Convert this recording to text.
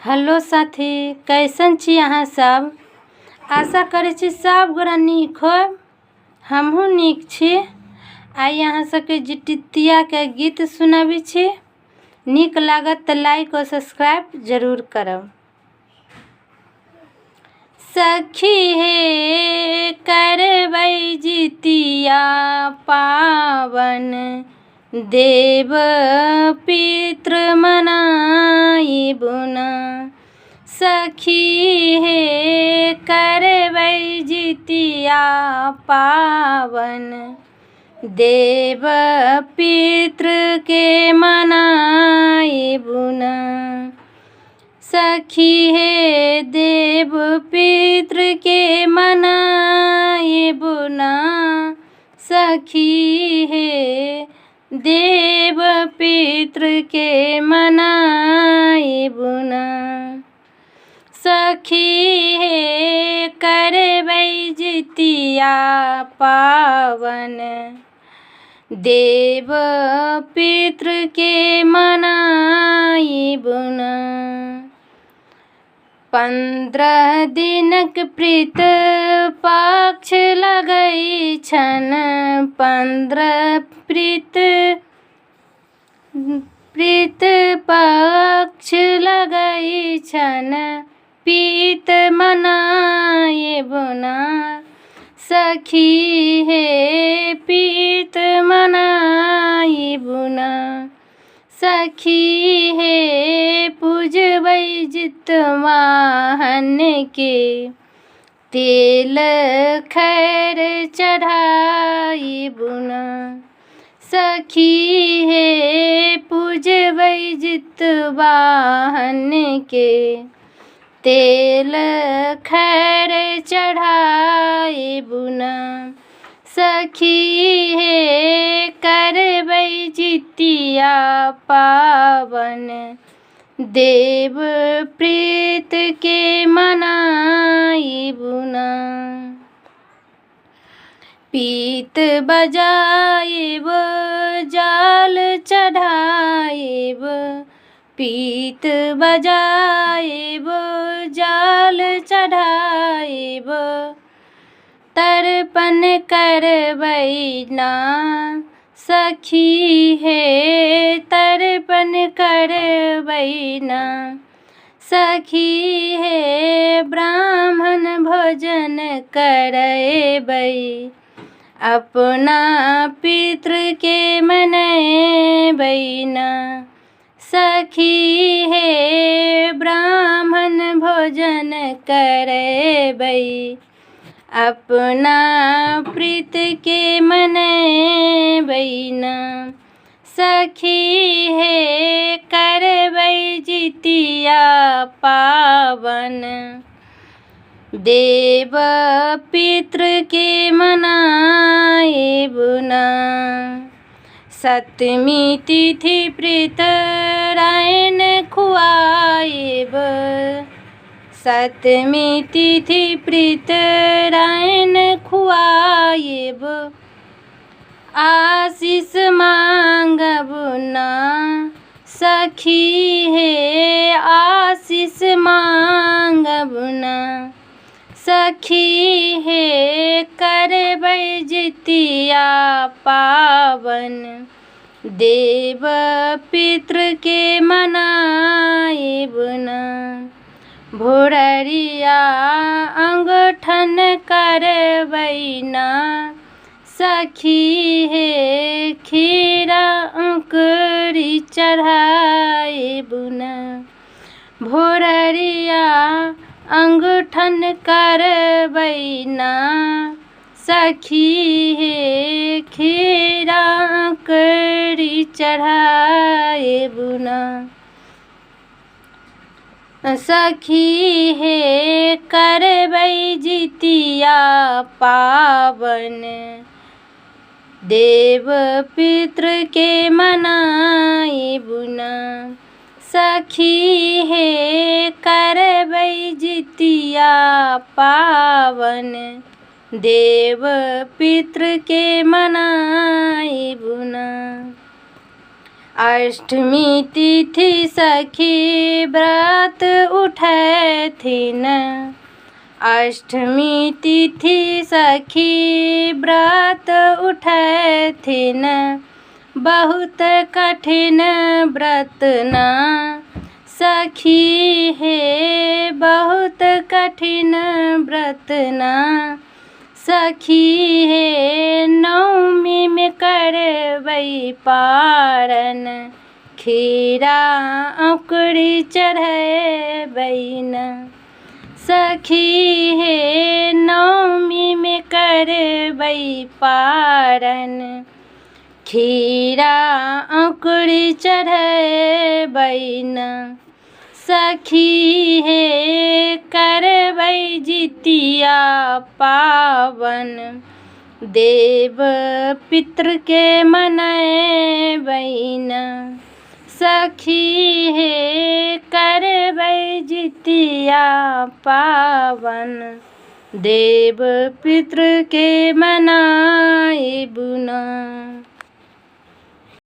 Hello साथी, कैसन छी अहाँ सब। आशा करै छी सब गोरा नीक हो। हमहूँ नीक छी। आइ अहाँ सबके जितिया के गीत सुनाबै छी। नीक लागत तऽ लाइक और सब्सक्राइब जरूर करब। सखी हे करबै जितिया पावन, देव पितृ मनाइबु ना। सखी हे करबै जितिया पावन, देव पितृ के मनाइबु ना। सखी हे देव पितृ के मनाइबु ना। सखी हे देव पितृ के मनाइबु ना। सखी हे करबै जितिया पावन, देव पितृ के मनाइबु ना। 15 दिनक प्रीत पक्ष लगै छन, 15 प्रीत पक्ष लगै छन, पीत मनाइबु ना। सखी हे पीत मनाइबु ना। सखी हे पूजबै जितवाहन के, तेल खैर चढ़ाइबु ना। सखी हे पूजबै जितवाहन के, तेल खैर चढ़ाइबु ना। सखी हे करबै जितिया पावन, देव प्रीत के मनाइबु ना। पीत बजाइब जाल चढ़ाइब, पीत बजाइब जाल चढ़ाइब, तर्पण करबै ना। सखी हे तर्पण करबै ना। सखी हे ब्राह्मण भोजन करबै, अपना पितृ के मनैबै ना। सखी हे ब्राह्मण भोजन करबै, अपना प्रीत के मनैबै ना। सखी हे करबै जितिया पावन, देव पितृ के मनाइबु ना। सप्तमी तिथि पितराइन खुआइब, सप्तमी तिथि पितराइन खुआइब, आशीष मांगबु ना। सखी हे आशीष मांगबु ना। सखी हे करबै जितिया पावन, देव पितृ के मनाइबु ना। भोररिया अंगठन करबै ना। सखी हे खीरा अंकुरी चढ़ाइबु ना। भोररिया अंगठन करबै ना। सखी हे खीरा अंकुरी चढ़ाइबु ना। सखी हे करबै जितिया पावन, देव पितृ के मनाइबु ना। सखी हे करबै जितिया पावन, देव पितृ के मनाइबु ना। अष्टमी तिथि सखी व्रत उठैथिन। अष्टमी तिथि सखी व्रत उठैथिन। बहुत कठिन व्रत ना सखी हे, बहुत कठिन व्रत ना सखी हे। नवमी में करबै पारन, खीरा औकड़ी चढ़ैबै न सखी हे। नवमी में करबै पारन, खीरा औकड़ी चढ़ैबै न सखी हे। करबै जितिया पावन, देव पितृ के मनैबै न सखी हे। करबै जितिया पावन, देव पितृ के मनाए